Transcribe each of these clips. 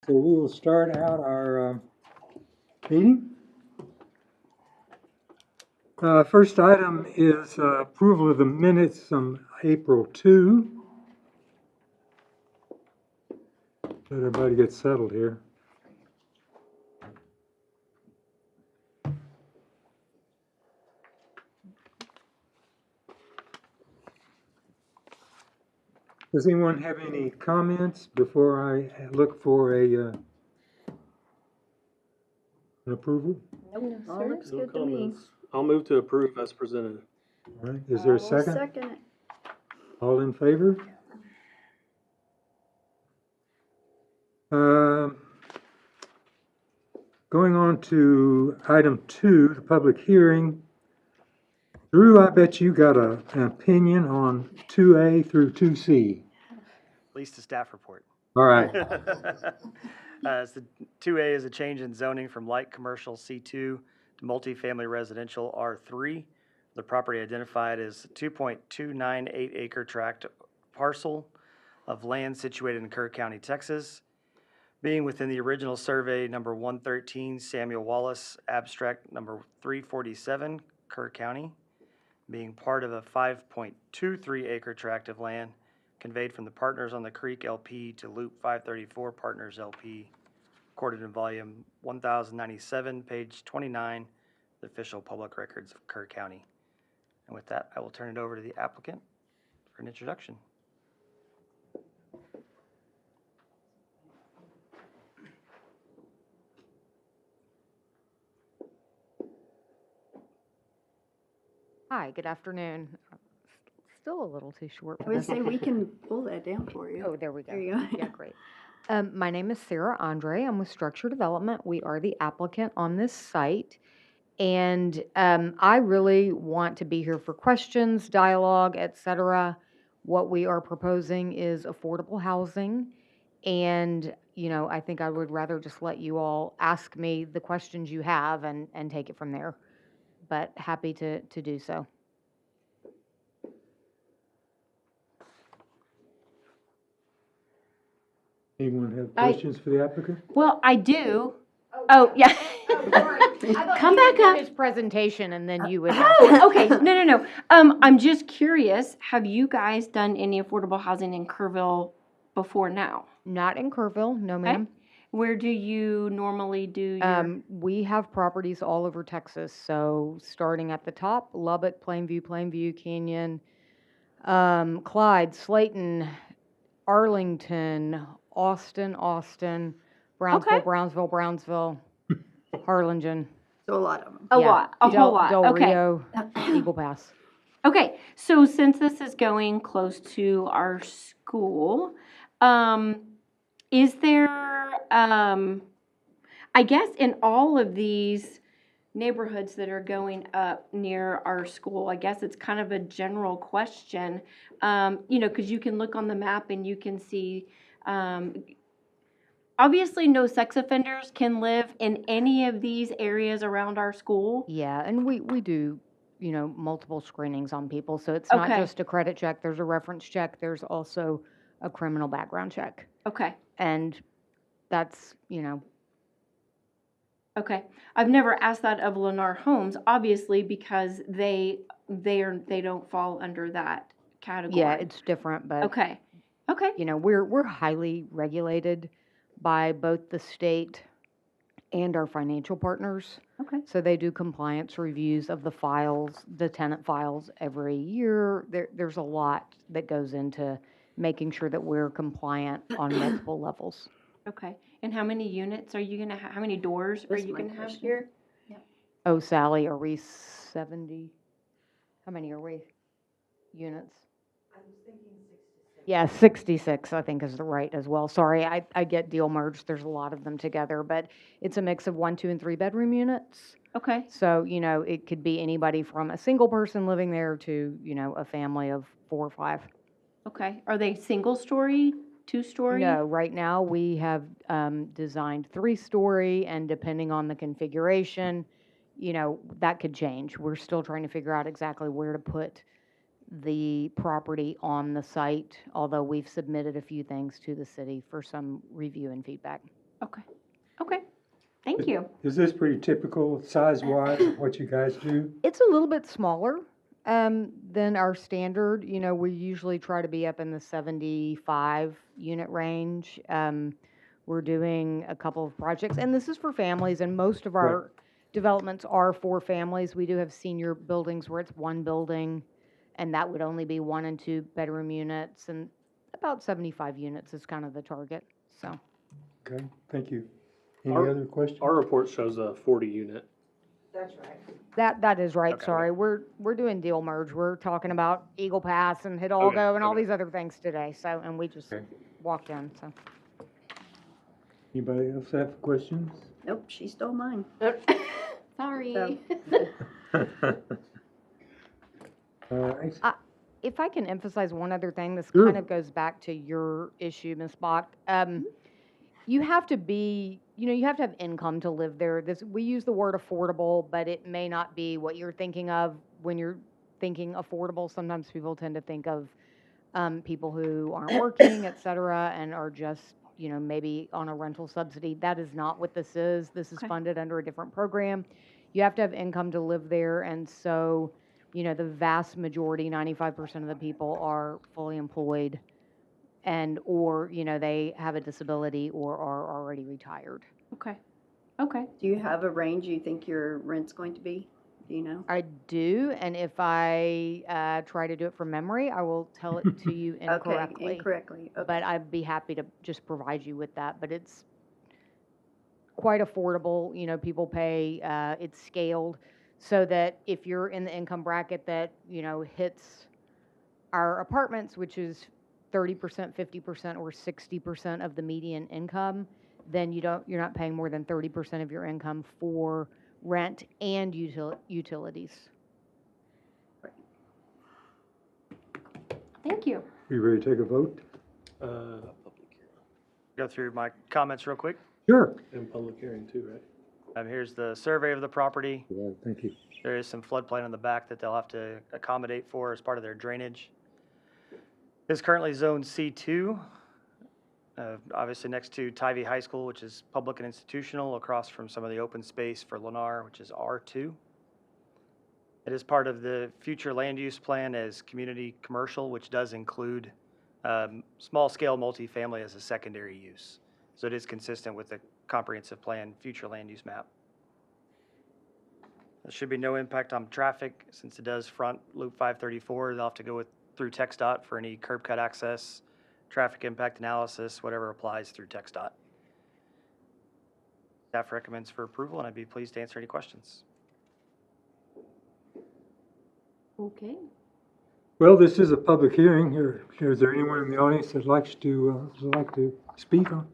So we will start out our meeting. First item is approval of the minutes from April 2. Let everybody get settled here. Does anyone have any comments before I look for an approval? Nope, All sir. looks No good to me. comments. I'll move to approve as presented. All right, is there a I will second? second it. All in favor? Um, Going on to item 2, the public hearing. Drew, I bet you got an opinion on 2A through 2C. At least a staff report. All right. So 2A is a change in zoning from light commercial C2 to multifamily residential R3. The property identified as 2.298 acre tract parcel of land situated in Kerr County, Texas, being within the original survey number 113, Samuel Wallace, abstract number 347, Kerr County, being part of a 5.23 acre tract of land conveyed from the Partners on the Creek LP to Loop 534 Partners LP, recorded in volume 1097, page 29, the official public records of Kerr County. And with that, I will turn it over to the applicant for an introduction. Hi, good afternoon. Still a little too short. I would say we can pull that down for you. Oh, there we go. There you go. Yeah, great. My name is Sarah Andre. I'm with Structure Development. We are the applicant on this site. And I really want to be here for questions, dialogue, etc. What we are proposing is affordable housing. And, I think I would rather just let you all ask me the questions you have and take it from there. But happy to do so. Anyone have I- questions for the applicant? Well, I do. Oh, yeah. Come back up. His presentation, and then you would. Oh, okay. No. I'm just curious. Have you guys done any affordable housing in Kerrville before now? Not in Kerrville, no, ma'am. Where do you normally do your? We have properties all over Texas. So starting at the top, Lubbock, Plainview, Canyon, Clyde, Slayton, Arlington, Austin, Brownsville, Okay. Brownsville, Harlingen. So a lot of them. A Yeah. lot, a whole lot. Del Okay. Rio, Eagle Pass. Okay. So since this is going close to our school, is there, I guess in all of these neighborhoods that are going up near our school, I guess it's kind of a general question, because you can look on the map and you can see, obviously no sex offenders can live in any of these areas around our school. Yeah, and we do, multiple screenings on people. So it's not Okay. just a credit check, there's a reference check, there's also a criminal background check. Okay. And that's, Okay. I've never asked that of Lennar Homes, obviously, because they don't fall under that category. yeah, it's different, but Okay. Okay. we're highly regulated by both the state and our financial partners. Okay. So they do compliance reviews of the files, the tenant files every year. There's a lot that goes into making sure that we're compliant on multiple levels. Okay. And how many units are you gonna have? How many doors are That's you my gonna have question. here? Oh, Sally, are we 70? How many are we? Units? I was thinking 66. Yeah, 66, I think is the right as well. Sorry, I get deal merged. There's a lot of them together, but it's a mix of 1, 2, and 3 bedroom units. Okay. So, it could be anybody from a single person living there to, a family of 4 or 5. Okay. Are they single story, 2-story? No, right now we have designed 3-story, and depending on the configuration, that could change. We're still trying to figure out exactly where to put the property on the site, although we've submitted a few things to the city for some review and feedback. Okay, okay, thank you. Is this pretty typical size-wise of what you guys do? It's a little bit smaller than our standard. You know, we usually try to be up in the 75 unit range. We're doing a couple of projects, and this is for families, and most of our developments are for families. We do have senior buildings where it's one building, and that would only be 1 and 2 bedroom units, and about 75 units is kind of the target, so. Okay, thank you. Any Our- other questions? Our report shows a 40 unit. That is right, Okay. sorry. We're doing deal merge. We're talking about Eagle Pass and Hidalgo and all okay. these other things today, so, and we just Okay. walked in, so. Anybody else have questions? Nope, she stole mine. Sorry. So- All right, If I can emphasize one other thing, this Sure. kind of goes back to your issue, Ms. Bach. You have to be, you know, you have to have income to live there. We use the word affordable, but it may not be what you're thinking of when you're thinking affordable. Sometimes people tend to think of people who aren't working, et cetera, and are just, you know, maybe on a rental subsidy. That is not what this is. This is Okay. funded under a different program. You have to have income to live there, and so, you know, the vast majority, 95% of the people are fully employed and, or, you know, they have a disability or are already retired. Okay, okay. Do you have a range you think your rent's going to be? Do you know? I do, and if I try to do it from memory, I will tell it to you incorrectly. Okay, incorrectly. Okay. But I'd be happy to just provide you with that, but it's quite affordable, you know, people pay, it's scaled, so that if you're in the income bracket that, you know, hits our apartments, which is 30%, 50%, or 60% of the median income, then you're not paying more than 30% of your income for rent and utilities. Thank you. you ready to take a vote? Public hearing. Go through my comments real quick. Sure. And public hearing too, right? Here's the survey of the property. Yeah, thank you. There is some floodplain on the back that they'll have to accommodate for as part of their drainage. It's currently zone C2, obviously next to Tivy High School, which is public and institutional, across from some of the open space for Lennar, which is R2. It is part of the future land use plan as community commercial, which does include small-scale multifamily as a secondary use. So it is consistent with the comprehensive plan future land use map. There should be no impact on traffic since it does front Loop 534. They'll have to go through TxDOT for any curb cut access, traffic impact analysis, whatever applies through TxDOT. Staff recommends for approval, and I'd be pleased to answer any questions. Okay. Well, this is a public hearing. Is there anyone in the audience that would like to speak on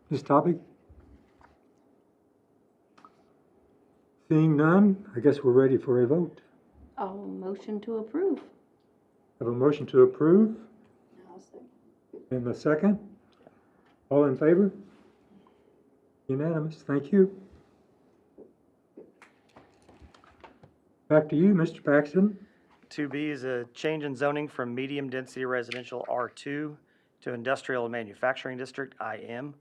this topic? Seeing none, I guess we're ready for a vote. I'll motion to approve. Have a motion to approve and a second. All in favor? Unanimous. Thank you. Back to you, Mr. Paxton. 2B is a change in zoning from medium-density residential R2 to industrial and manufacturing district, IM.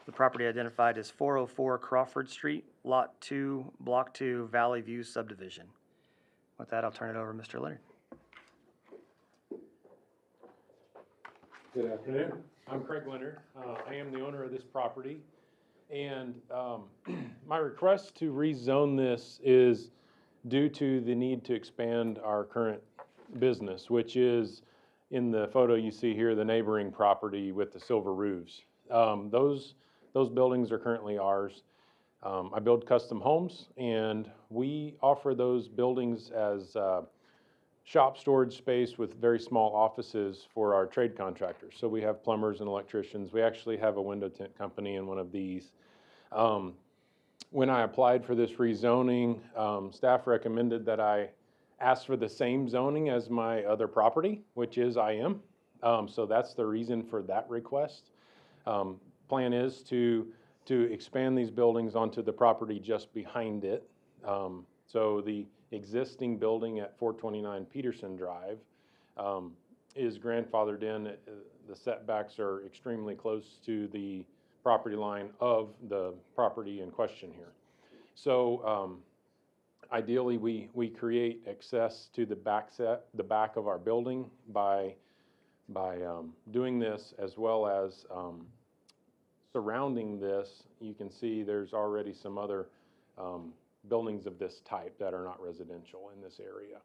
The property identified as 404 Crawford Street, Lot 2, Block 2, Valley View subdivision. With that, I'll turn it over to Mr. Leonard. Good afternoon. I'm Craig Leonard. I am the owner of this property. And my request to rezone this is due to the need to expand our current business, which is in the photo you see here, the neighboring property with the silver roofs. Those buildings are currently ours. I build custom homes, and we offer those buildings as shop storage space with very small offices for our trade contractors. So we have plumbers and electricians. We actually have a window tint company in one of these. When I applied for this rezoning, staff recommended that I ask for the same zoning as my other property, which is IM. So that's the reason for that request. Plan is to expand these buildings onto the property just behind it. So the existing building at 429 Peterson Drive is grandfathered in. The setbacks are extremely close to the property line of the property in question here. So ideally, we create access to the back of our building by doing this, as well as surrounding this. You can see there's already some other buildings of this type that are not residential in this area.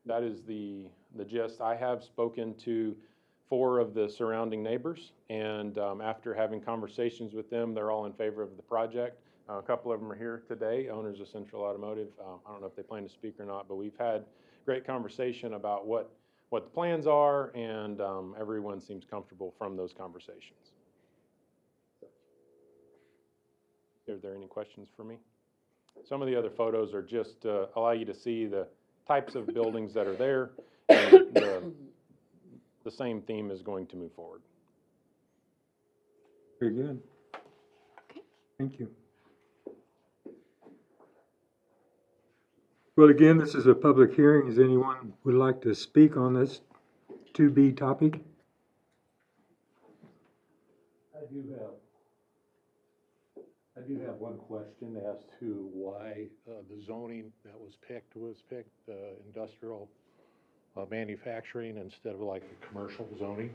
That is the gist. I have spoken to 4 of the surrounding neighbors, and after having conversations with them, they're all in favor of the project. A couple of them are here today, owners of Central Automotive. I don't know if they plan to speak or not, but we've had great conversation about what the plans are, and everyone seems comfortable from those conversations. Are there any questions for me? Some of the other photos are just allow you to see the types of buildings that are there, and the same theme is going to move forward. Very good. Thank you. Well, again, this is a public hearing. Is anyone would like to speak on this 2B topic? I do have one question as to why the zoning that was picked industrial manufacturing instead of like the commercial zoning.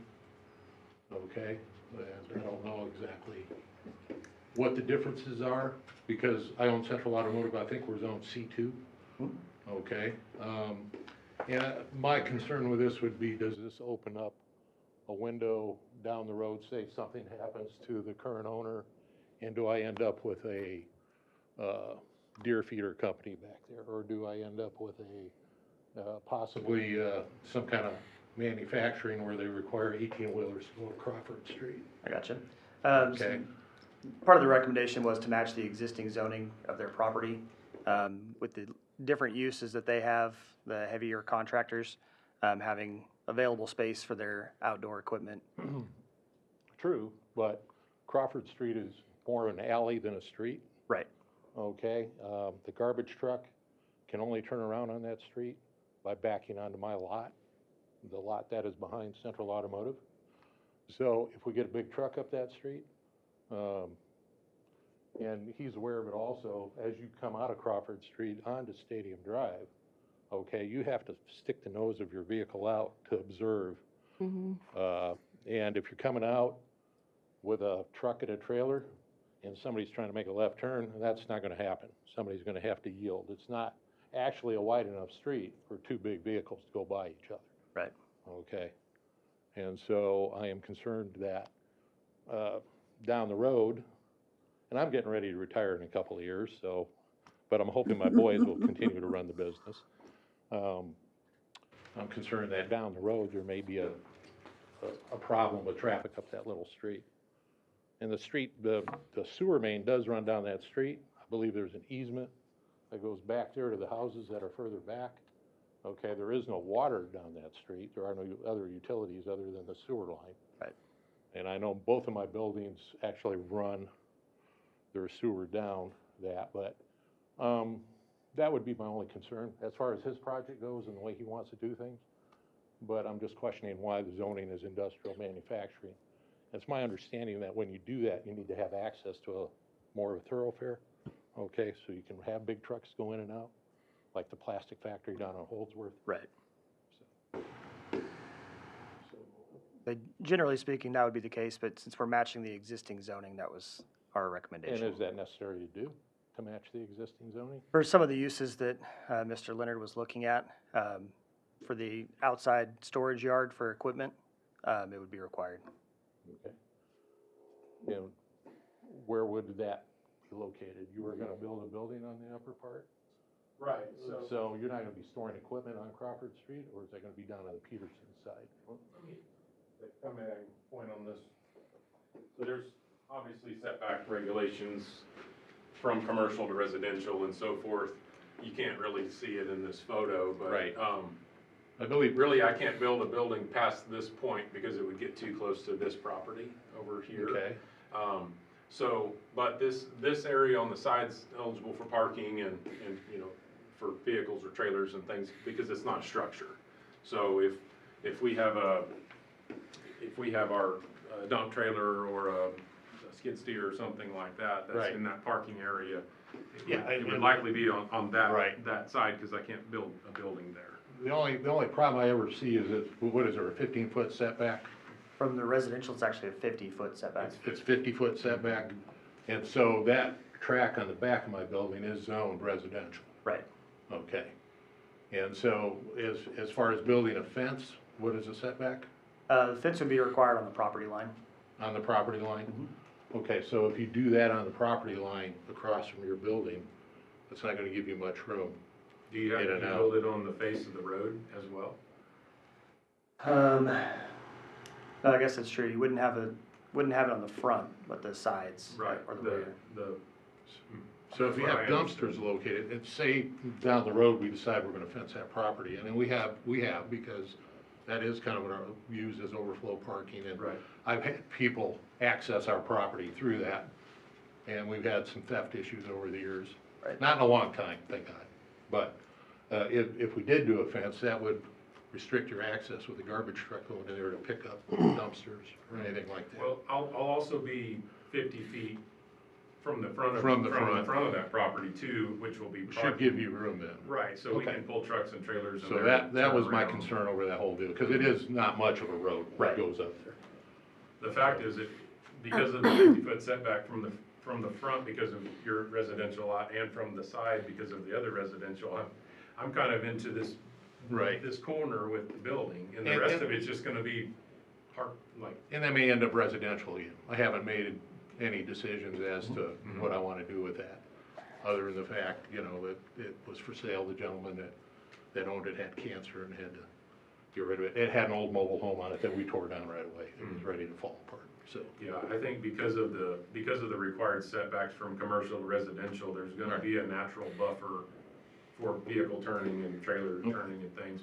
Okay, and I don't know exactly what the differences are, because I own Central Automotive. I think we're zone C2. Okay, and my concern with this would be, does this open up a window down the road, say something happens to the current owner, and do I end up with a deer feeder company back there, or do I end up with a possibly some kind of manufacturing where they require 18-wheelers to go to Crawford Street? I gotcha. Okay. Part of the recommendation was to match the existing zoning of their property with the different uses that they have, the heavier contractors having available space for their outdoor equipment. True, but Crawford Street is more an alley than a street. Right. Okay, the garbage truck can only turn around on that street by backing onto my lot, the lot that is behind Central Automotive. So if we get a big truck up that street, and he's aware of it also, as you come out of Crawford Street onto Stadium Drive, okay, you have to stick the nose of your vehicle out to observe. And if you're coming out with a truck and a trailer, and somebody's trying to make a left turn, that's not gonna happen. Somebody's gonna have to yield. It's not actually a wide enough street for 2 big vehicles to go by each other. Right. Okay. And so I am concerned that down the road, and I'm getting ready to retire in a couple of years, so, but I'm hoping my boys will continue to run the business. I'm concerned that down the road, there may be a problem with traffic up that little street. And the street, the sewer main does run down that street. I believe there's an easement that goes back there to the houses that are further back. Okay, there is no water down that street. There are no other utilities other than the sewer line. Right. And I know both of my buildings actually run their sewer down that, but that would be my only concern as far as his project goes and the way he wants to do things. But I'm just questioning why the zoning is industrial manufacturing. It's my understanding that when you do that, you need to have access to more of a thoroughfare, okay, so you can have big trucks go in and out, like the plastic factory down on Holdsworth. Right. But generally speaking, that would be the case, but since we're matching the existing zoning, that was our recommendation. And is that necessary to do, to match the existing zoning? For some of the uses that Mr. Leonard was looking at, for the outside storage yard for equipment, it would be required. Okay. And where would that be located? You were gonna build a building on the upper part? Right, So you're not gonna be storing equipment on Crawford Street, or is that gonna be down on the Peterson side? Come in and point on this. So there's obviously setback regulations from commercial to residential and so forth. You can't really see it in this photo, but. Right. I believe, Really, I can't build a building past this point because it would get too close to this property over here. okay, But this area on the side's eligible for parking and, you know, for vehicles or trailers and things, because it's not a structure. So if we have our a dump trailer or a skid steer or something like that, that's Right. in that parking area, Yeah, it would and- likely be on Right. that side, because I can't build a building there. The only problem I ever see is that, what is there, a 15-foot setback? From the residential, it's actually a 50-foot setback. It's 50-foot setback, and so that track on the back of my building is zoned residential. Right. Okay. And so as far as building a fence, what is the setback The fence would be required on the property line. on the property line? Okay, so if you do that on the property line across from your building, it's not gonna give you much room. Do you have In to and out. build it on the face of the road as well? I guess that's true. You wouldn't have it on the front, but the sides. Or the rear. So if you have Right. dumpsters located, and say down the road, we decide we're gonna fence that property, and then we have, because that is kind of what our, used as overflow parking, and Right. I've had people access our property through that, and we've had some theft issues over the years. Right. Not in a long time, thank God, but, if we did do a fence, that would restrict your access with a garbage truck going in there to pick up dumpsters or anything like that. Well, I'll also be 50 feet from the front of, From the front. of that property too, which will be Should parking. give you room then. Right, so we Okay. can pull trucks and trailers in So there. that and was turn my around. concern over that whole deal, because it is not much of a road Right. that goes up there. The fact is that because of the 50-foot setback from the front because of your residential lot and from the side because of the other residential, I'm kind of into this, Right. this corner with the building, and the And- rest and- of it's just gonna be like, And that may end up residential again. I haven't made any decisions as to what I want to do with that, other than the fact, that it was for sale. The gentleman that owned it had cancer and had to get rid of it. It had an old mobile home on it that we tore down right away. It was ready to fall apart, so. yeah, I think because of the required setbacks from commercial to residential, there's gonna be a natural buffer for vehicle turning and trailer turning and things,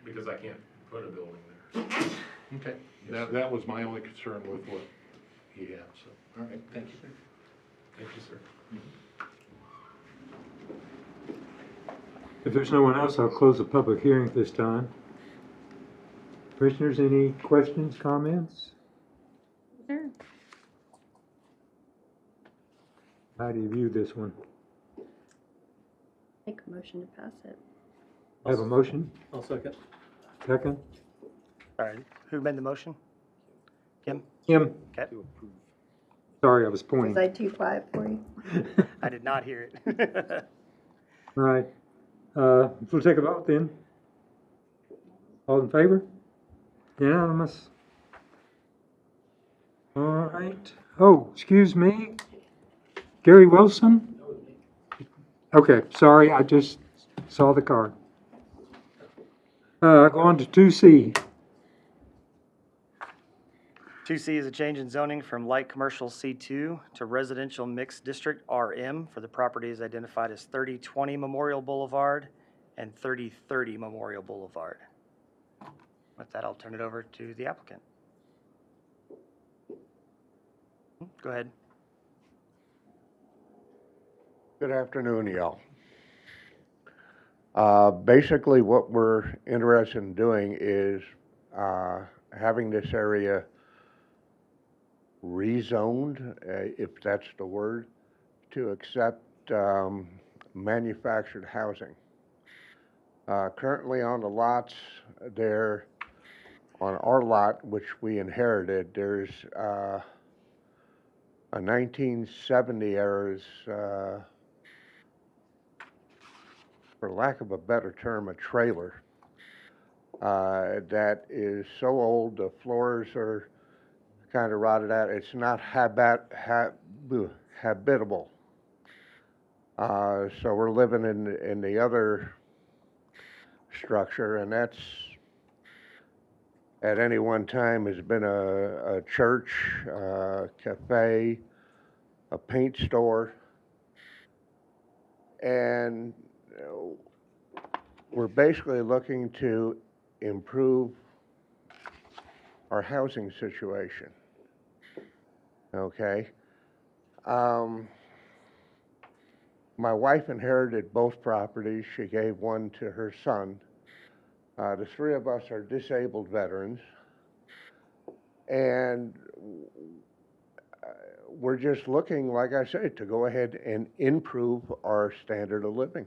because I can't put a building there. Okay, that was my only concern with what he had, so, all right, thank you. Thank you, sir. If there's no one else, I'll close the public hearing at this time. Commissioners, any questions, comments? Sure. How do you view this one? Make a motion to pass it. Have a motion? I'll second. Second? All right. Who made the motion? Kim? Kim? Okay. Sorry, I was Was pointing. I too quiet for you? I did not hear it. All right, we'll take a vote then. All in favor? Unanimous. All right, oh, excuse me. Gary Wilson? Okay, sorry, I just saw the card. Go on to 2C. 2C is a change in zoning from light commercial C2 to residential mixed district RM for the properties identified as 3020 Memorial Boulevard and 3030 Memorial Boulevard. With that, I'll turn it over to the applicant. Go ahead. Good afternoon, y'all. Basically, what we're interested in doing is having this area rezoned, if that's the word, to accept manufactured housing. Currently on the lots there, on our lot, which we inherited, there's a 1970 era's, for lack of a better term, a trailer that is so old, the floors are kind of rotted out. It's not habitable. So we're living in the other structure, and that's at any one time has been a church, a cafe, a paint store, and we're basically looking to improve our housing situation. Okay? My wife inherited both properties. She gave one to her son. The three of us are disabled veterans. And we're just looking, like I said, to go ahead and improve our standard of living.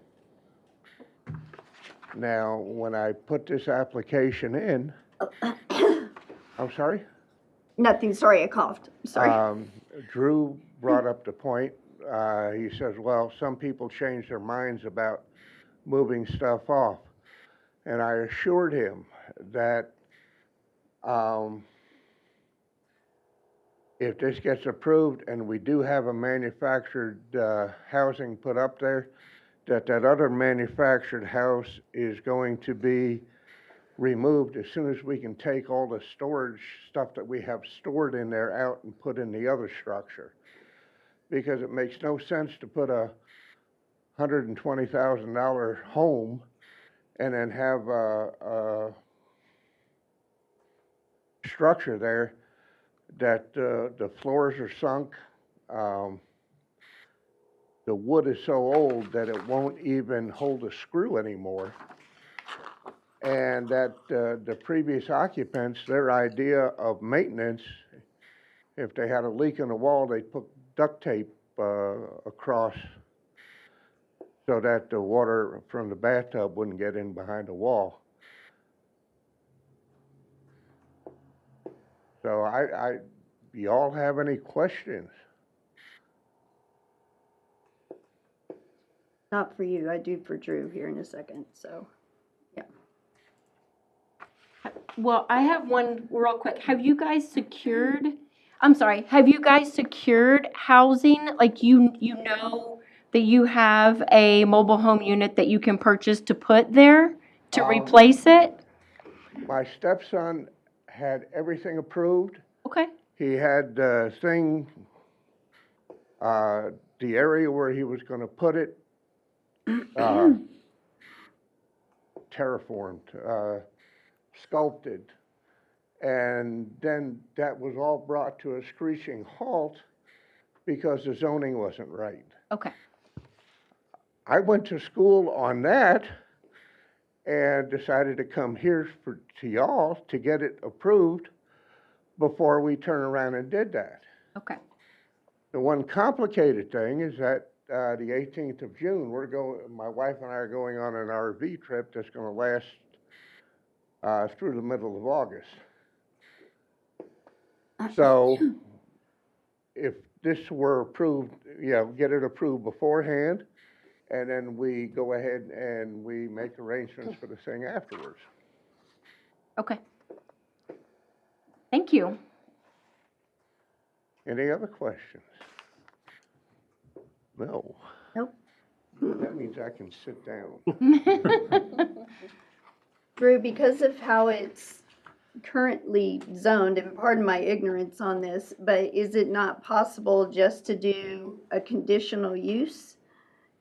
Now, when I put this application in, I'm sorry? Nothing, sorry, I coughed, sorry. Drew brought up the point, he says, well, some people change their minds about moving stuff off. And I assured him that if this gets approved and we do have a manufactured housing put up there, that other manufactured house is going to be removed as soon as we can take all the storage stuff that we have stored in there out and put in the other structure. Because it makes no sense to put a $120,000 home and then have a structure there that the floors are sunk. The wood is so old that it won't even hold a screw anymore. And that the previous occupants, their idea of maintenance, if they had a leak in the wall, they'd put duct tape across so that the water from the bathtub wouldn't get in behind the wall. So y'all have any questions? Not for you, I do for Drew here in a second, so, yeah. Well, I have one real quick. Have you guys secured housing? Like you know that you have a mobile home unit that you can purchase to put there to replace it? My stepson had everything approved. Okay, He had the thing, the area where he was gonna put it, terraformed, sculpted. And then that was all brought to a screeching halt because the zoning wasn't right. okay, I went to school on that and decided to come here to y'all to get it approved before we turn around and did that. okay. The one complicated thing is that the 18th of June, my wife and I are going on an RV trip that's going to last through the middle of August. So if this were approved, get it approved beforehand, and then we go ahead and we make arrangements for the thing afterwards. Okay. Thank you. Any other questions? No. Nope. That means I can sit down. Drew, because of how it's currently zoned, and pardon my ignorance on this, but is it not possible just to do a conditional use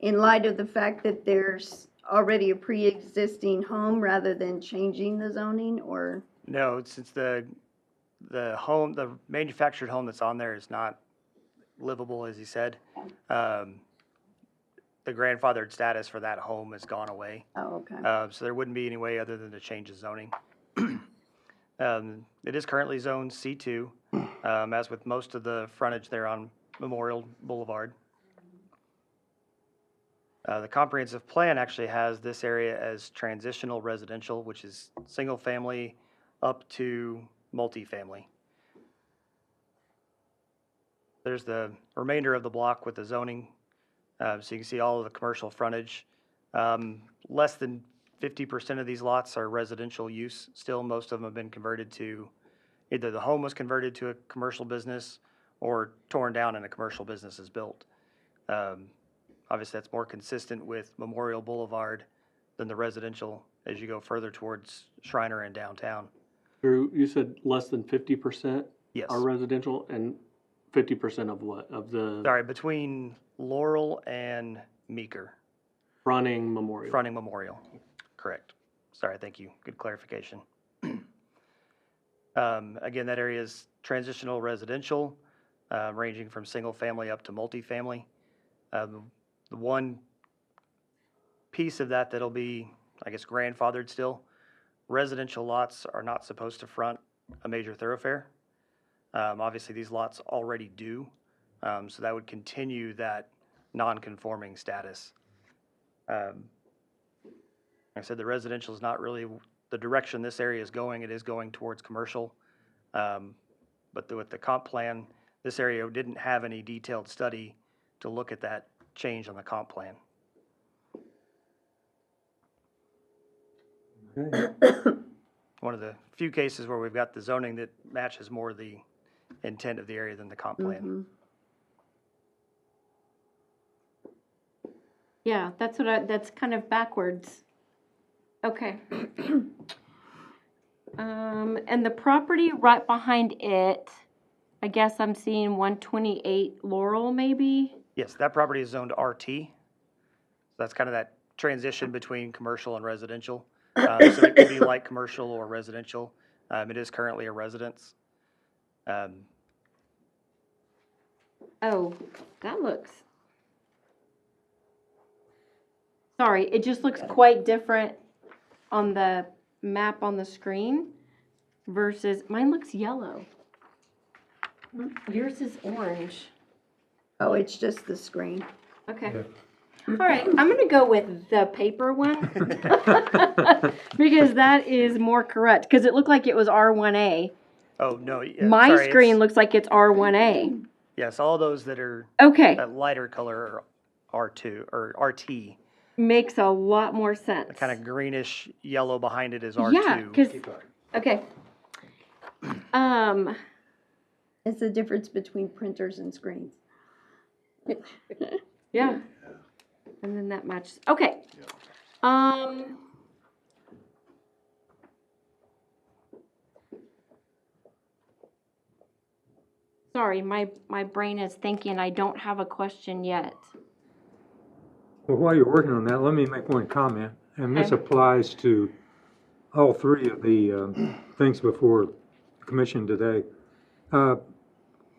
in light of the fact that there's already a pre-existing home rather than changing the zoning, or? No, since the manufactured home that's on there is not livable, as he said, the grandfathered status for that home has gone away. Oh, okay. So there wouldn't be any way other than to change the zoning. It is currently zoned C2, as with most of the frontage there on Memorial Boulevard. The comprehensive plan actually has this area as transitional residential, which is single family up to multifamily. There's the remainder of the block with the zoning. So you can see all of the commercial frontage. Less than 50% of these lots are residential use. Still, most of them have been converted to, either the home was converted to a commercial business or torn down and a commercial business is built. Obviously, that's more consistent with Memorial Boulevard than the residential as you go further towards Shriner and downtown. Drew, you said less than 50% Yes. are residential, and 50% of what? Of the Sorry, between Laurel and Meeker, fronting Memorial? fronting Memorial. Correct. Sorry, thank you. Good clarification. Again, that area is transitional residential, ranging from single family up to multifamily. The one piece of that that'll be, I guess, grandfathered still, residential lots are not supposed to front a major thoroughfare. Obviously, these lots already do, so that would continue that non-conforming status. Like I said, the residential is not really the direction this area is going. It is going towards commercial. But with the comp plan, this area didn't have any detailed study to look at that change on the comp plan. Okay. One of the few cases where we've got the zoning that matches more the intent of the area than the comp plan. Yeah, that's kind of backwards. Okay. And the property right behind it, I guess I'm seeing 128 Laurel maybe? Yes, that property is zoned RT. So that's kind of that transition between commercial and residential. So it could be light commercial or residential. It is currently a residence. Oh, that looks. Sorry, it just looks quite different on the map on the screen versus, mine looks yellow. Yours is orange. Oh, it's just the screen. Okay. Yeah. All right, I'm gonna go with the paper one. Because that is more correct, because it looked like it was R1A. Oh, no. Yeah, My sorry, screen it's- looks like it's R1A. Yes, all those that are Okay, that lighter color are R2 or RT. makes a lot more sense. The kind of greenish yellow behind it is R2. Yeah, because, okay. It's the difference between printers and screens. Yeah. And then that matches, okay. Sorry, my brain is thinking I don't have a question yet. Well, while you're working on that, let me make one comment, and this Okay. applies to all three of the things before the commission today.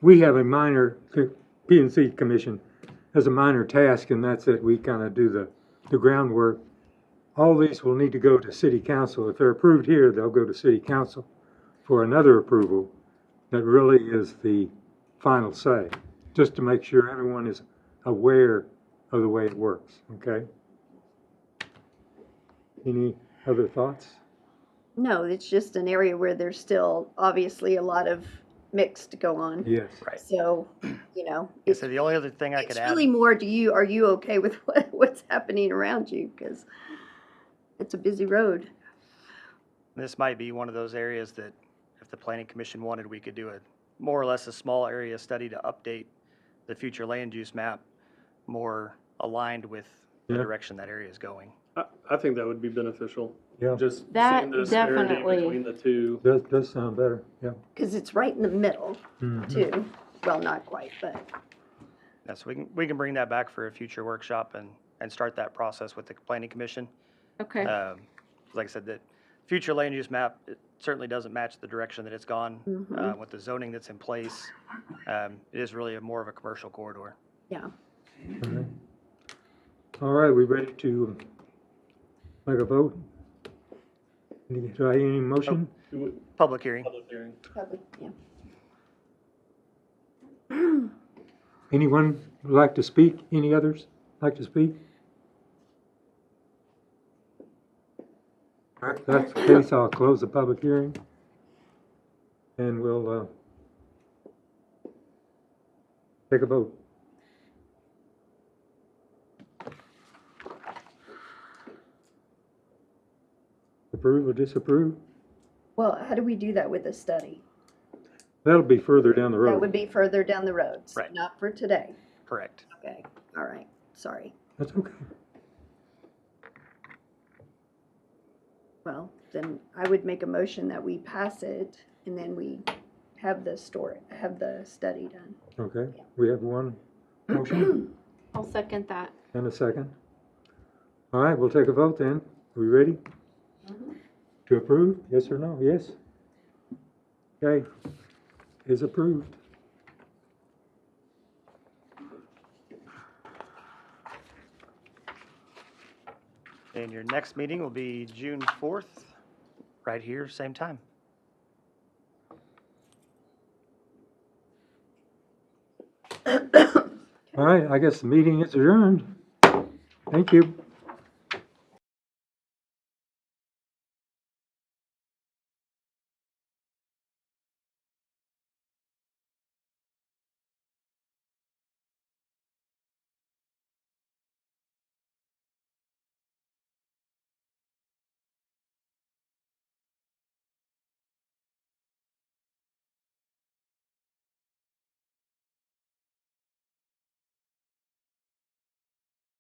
We have a minor, the P and Z commission has a minor task, and that's that we kind of do the groundwork. All these will need to go to city council. If they're approved here, they'll go to city council for another approval that really is the final say, just to make sure everyone is aware of the way it works, okay? Any other thoughts? No, it's just an area where there's still obviously a lot of mix to go on. Yes. Right. So, you know, Yeah, it's, so the only other thing I could it's add. really more to you, are you okay with what's happening around you? Because it's a busy road. This might be one of those areas that if the planning commission wanted, we could do a more or less a small area study to update the future land use map more aligned with the Yeah. direction that area is going. I think that would be beneficial, Yeah, just That seeing the disparity definitely. between the two. does sound better, yeah. Because it's right in the middle Mhm. too. Well, not quite, but Yeah, so we can bring that back for a future workshop and start that process with the planning commission. Okay, Like I said, the future land use map, it certainly doesn't match the direction that it's gone. With the zoning that's in place, it is really more of a commercial corridor. yeah. Okay. All right, we ready to make a vote? Do I hear any motion? Public hearing. Public hearing. Probably, yeah. Anyone would like to speak? Any others like to speak? All right, if that's the case, I'll close the public hearing. And we'll take a vote. Approve or disapprove? Well, how do we do that with a study? That'll be further down the That would road. be further down the road, so Right. not for today. Correct. Okay, all right, sorry. That's okay. Well, then I would make a motion that we pass it and then we have the study done. Okay, we have one motion I'll second that. and a second. All right, we'll take a vote then. Are we ready? To approve, yes or no? Yes? Okay, is approved. And your next meeting will be June 4th, right here, same time. All right, I guess the meeting is adjourned. Thank you.